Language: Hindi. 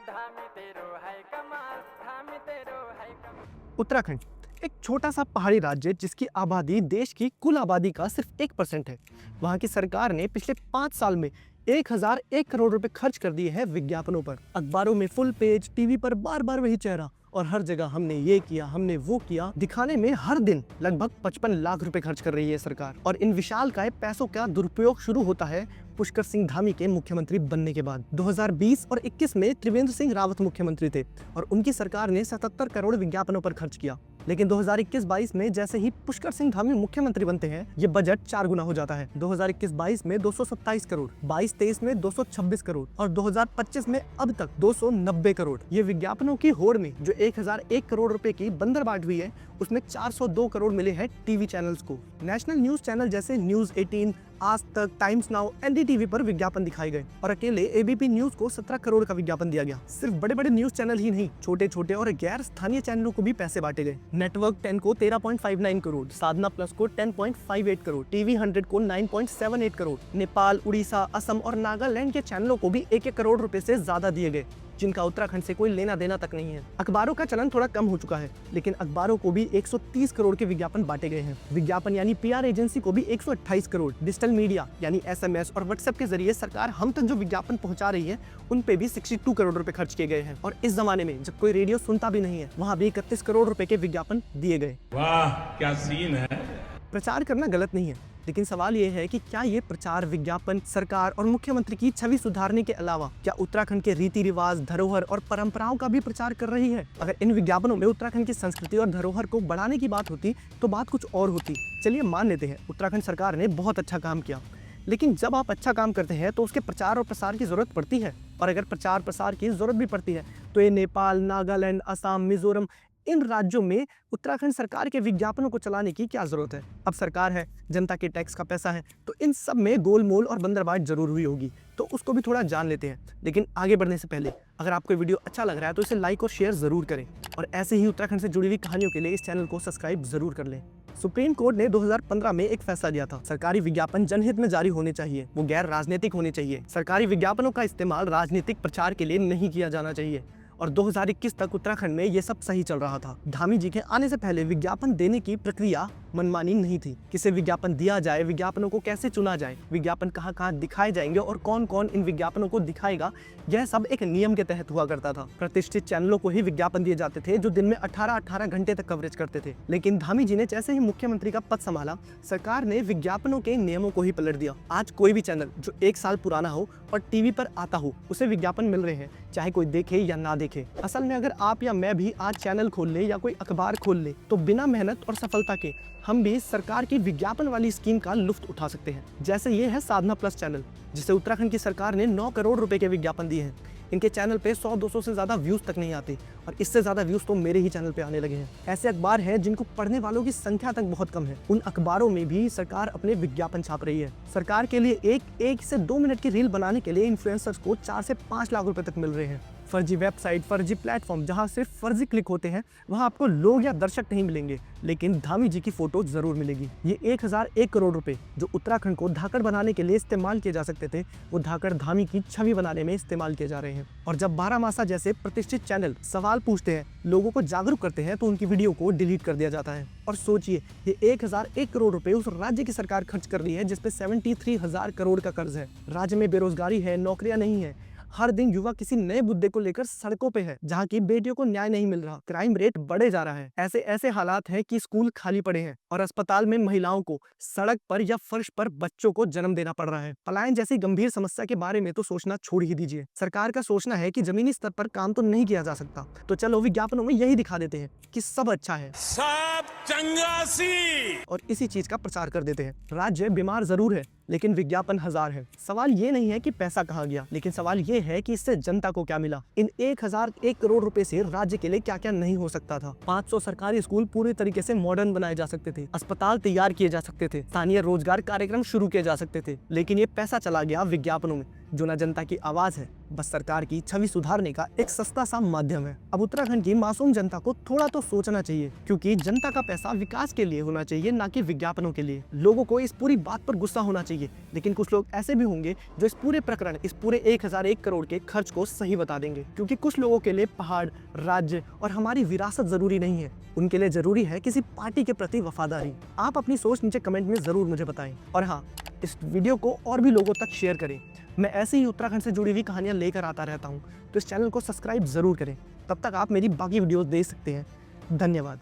धामी तेरो है कमाल, धामी तेरो है कमाल। उत्तराखंड एक छोटा सा पहाड़ी राज्य जिसकी आबादी देश की कुल आबादी का सिर्फ 1% है। वहाँ की सरकार ने पिछले 5 साल में 1001 करोड़ रुपए खर्च कर दिए हैं विज्ञापनों पर। अखबारों में फुल पेज, टीवी पर बार बार वही चेहरा और हर जगह हमने ये किया, हमने वो किया दिखाने में हर दिन लगभग 55 लाख रुपए खर्च कर रही है सरकार। और इन विशालकाय पैसों का दुरुपयोग शुरू होता है पुष्कर सिंह धामी के मुख्यमंत्री बनने के बाद। 2020 और 21 में त्रिवेंद्र सिंह रावत मुख्यमंत्री थे और उनकी सरकार ने 77 करोड़ विज्ञापनों पर खर्च किया। लेकिन 2021-22 में जैसे ही पुष्कर सिंह धामी मुख्यमंत्री बनते हैं, ये बजट 4 गुना हो जाता है। 2021-22 में 227 करोड़, 22-23 में 226 करोड़ और 2025 में अब तक 290 करोड़। ये विज्ञापनों की होड़ में जो 1001 करोड़ रुपए की बंदरबाट हुई है, उसमें 402 करोड़ मिले हैं टीवी चैनल्स को। नेशनल न्यूज चैनल जैसे न्यूज 18, आज तक, टाइम्स नाउ, एनडीटीवी पर विज्ञापन दिखाए गए और अकेले एबीपी न्यूज को 17 करोड़ का विज्ञापन दिया गया। सिर्फ बड़े बड़े न्यूज चैनल ही नहीं, छोटे छोटे और गैर स्थानीय चैनलों को भी पैसे बांटे गए। नेटवर्क 10 को 13.59 करोड़, साधना प्लस को 10.58 करोड़, टीवी 100 को 9.78 करोड़, नेपाल, उड़ीसा, असम और नागालैंड के चैनलों को भी 1-1 करोड़ रुपए से ज्यादा दिए गए, जिनका उत्तराखंड से कोई लेना देना तक नहीं है। अखबारों का चलन थोड़ा कम हो चुका है, लेकिन अखबारों को भी 130 करोड़ के विज्ञापन बांटे गए हैं। विज्ञापन यानी पीआर एजेंसी को भी 128 करोड़, डिजिटल मीडिया यानी एसएमएस और व्हाट्सएप के जरिए सरकार हम तक जो विज्ञापन पहुंचा रही है, उन पे भी 62 करोड़ रुपए खर्च किए गए हैं। और इस जमाने में जब कोई रेडियो सुनता भी नहीं है, वहाँ भी 31 करोड़ रुपए के विज्ञापन दिए गए। वाह क्या सीन है। प्रचार करना गलत नहीं है, लेकिन सवाल ये है कि क्या ये प्रचार, विज्ञापन सरकार और मुख्यमंत्री की छवि सुधारने के अलावा क्या उत्तराखंड के रीति रिवाज, धरोहर और परंपराओं का भी प्रचार कर रही है? अगर इन विज्ञापनों में उत्तराखंड की संस्कृति और धरोहर को बढ़ाने की बात होती तो बात कुछ और होती। चलिए मान लेते हैं उत्तराखंड सरकार ने बहुत अच्छा काम किया, लेकिन जब आप अच्छा काम करते हैं तो उसके प्रचार और प्रसार की जरूरत पड़ती है। और अगर प्रचार प्रसार की जरूरत भी पड़ती है तो ये नेपाल, नागालैंड, असम, मिजोरम, इन राज्यों में उत्तराखंड सरकार के विज्ञापनों को चलाने की क्या जरूरत है? अब सरकार है, जनता के टैक्स का पैसा है, तो इन सब में गोलमोल और बंदरबाट जरूर हुई होगी, तो उसको भी थोड़ा जान लेते हैं। लेकिन आगे बढ़ने से पहले अगर आपको वीडियो अच्छा लग रहा है तो इसे लाइक और शेयर जरूर करें और ऐसे ही उत्तराखंड से जुड़ी हुई कहानियों के लिए इस चैनल को सब्सक्राइब जरूर कर लें। सुप्रीम कोर्ट ने 2015 में एक फैसला दिया था, सरकारी विज्ञापन जनहित में जारी होने चाहिए, वो गैर राजनीतिक होने चाहिए। सरकारी विज्ञापनों का इस्तेमाल राजनीतिक प्रचार के लिए नहीं किया जाना चाहिए। और 2021 तक उत्तराखंड में ये सब सही चल रहा था। धामी जी के आने से पहले विज्ञापन देने की प्रक्रिया मनमानी नहीं थी। किसे विज्ञापन दिया जाए, विज्ञापनों को कैसे चुना जाए, विज्ञापन कहाँ कहाँ दिखाए जाएंगे और कौन कौन इन विज्ञापनों को दिखाएगा, यह सब एक नियम के तहत हुआ करता था। प्रतिष्ठित चैनलों को ही विज्ञापन दिए जाते थे जो दिन में 18-18 घंटे तक कवरेज करते थे। लेकिन धामी जी ने जैसे ही मुख्यमंत्री का पद संभाला, सरकार ने विज्ञापनों के नियमों को ही पलट दिया। आज कोई भी चैनल जो 1 साल पुराना हो और टीवी पर आता हो, उसे विज्ञापन मिल रहे हैं, चाहे कोई देखे या ना देखे। असल में अगर आप या मैं भी आज चैनल खोल ले या कोई अखबार खोल ले, तो बिना मेहनत और सफलता के हम भी सरकार की विज्ञापन वाली स्कीम का लुत्फ उठा सकते हैं। जैसे ये है साधना प्लस चैनल, जिसे उत्तराखंड की सरकार ने 9 करोड़ रुपए के विज्ञापन दिए हैं। इनके चैनल पे 100-200 से ज्यादा व्यूज तक नहीं आते और इससे ज्यादा व्यूज तो मेरे ही चैनल पे आने लगे हैं। ऐसे अखबार हैं जिनको पढ़ने वालों की संख्या तक बहुत कम है, उन अखबारों में भी सरकार अपने विज्ञापन छाप रही है। सरकार के लिए एक से 2 मिनट की रील बनाने के लिए इन्फ्लुएंसर्स को 4 से 5 लाख रुपए तक मिल रहे हैं। फर्जी वेबसाइट, फर्जी प्लेटफॉर्म जहां सिर्फ फर्जी क्लिक होते हैं, वहां आपको लोग या दर्शक नहीं मिलेंगे, लेकिन धामी जी की फोटो जरूर मिलेगी। ये 1001 करोड़ रुपए जो उत्तराखंड को धाकड़ बनाने के लिए इस्तेमाल किए जा सकते थे, वो धाकड़ धामी की छवि बनाने में इस्तेमाल किए जा रहे हैं। और जब बारामासा जैसे प्रतिष्ठित चैनल सवाल पूछते हैं, लोगों को जागरूक करते हैं, तो उनकी वीडियो को डिलीट कर दिया जाता है। और सोचिए, ये 1001 करोड़ रुपए उस राज्य की सरकार खर्च कर रही है जिसपे 73,000 करोड़ का कर्ज है। राज्य में बेरोजगारी है, नौकरियां नहीं है, हर दिन युवा किसी नए मुद्दे को लेकर सड़कों पे है, जहाँ की बेटियों को न्याय नहीं मिल रहा, क्राइम रेट बढ़े जा रहा है। ऐसे हालात हैं कि स्कूल खाली पड़े हैं और अस्पताल में महिलाओं को सड़क पर या फर्श पर बच्चों को जन्म देना पड़ रहा है। पलायन जैसी गंभीर समस्या के बारे में तो सोचना छोड़ ही दीजिए। सरकार का सोचना है कि जमीनी स्तर पर काम तो नहीं किया जा सकता, तो चलो विज्ञापनों में यही दिखा देते हैं कि सब अच्छा है, सब चंगासी, और इसी चीज का प्रचार कर देते हैं। राज्य बीमार जरूर है, लेकिन विज्ञापन 1000 है। सवाल ये नहीं है कि पैसा कहाँ गया, लेकिन सवाल ये है कि इससे जनता को क्या मिला। इन 1001 करोड़ रुपए से राज्य के लिए क्या क्या नहीं हो सकता था। 500 सरकारी स्कूल पूरे तरीके से मॉडर्न बनाए जा सकते थे, अस्पताल तैयार किए जा सकते थे, स्थानीय रोजगार कार्यक्रम शुरू किए जा सकते थे, लेकिन ये पैसा चला गया विज्ञापनों में, जो ना जनता की आवाज़ है, बस सरकार की छवि सुधारने का एक सस्ता सा माध्यम है। अब उत्तराखंड की मासूम जनता को थोड़ा तो सोचना चाहिए, क्योंकि जनता का पैसा विकास के लिए होना चाहिए, ना कि विज्ञापनों के लिए। लोगों को इस पूरी बात पर गुस्सा होना चाहिए, लेकिन कुछ लोग ऐसे भी होंगे जो इस पूरे प्रकरण, इस पूरे 1001 करोड़ के खर्च को सही बता देंगे। क्योंकि कुछ लोगों के लिए पहाड़, राज्य और हमारी विरासत जरूरी नहीं है, उनके लिए जरूरी है किसी पार्टी के प्रति वफादारी। आप अपनी सोच नीचे कमेंट में जरूर मुझे बताएं, और हाँ, इस वीडियो को और भी लोगों तक शेयर करें। मैं ऐसे ही उत्तराखंड से जुड़ी हुई कहानियां लेकर आता रहता हूं, तो इस चैनल को सब्सक्राइब जरूर करें। तब तक आप मेरी बाकी वीडियोस देख सकते हैं। धन्यवाद।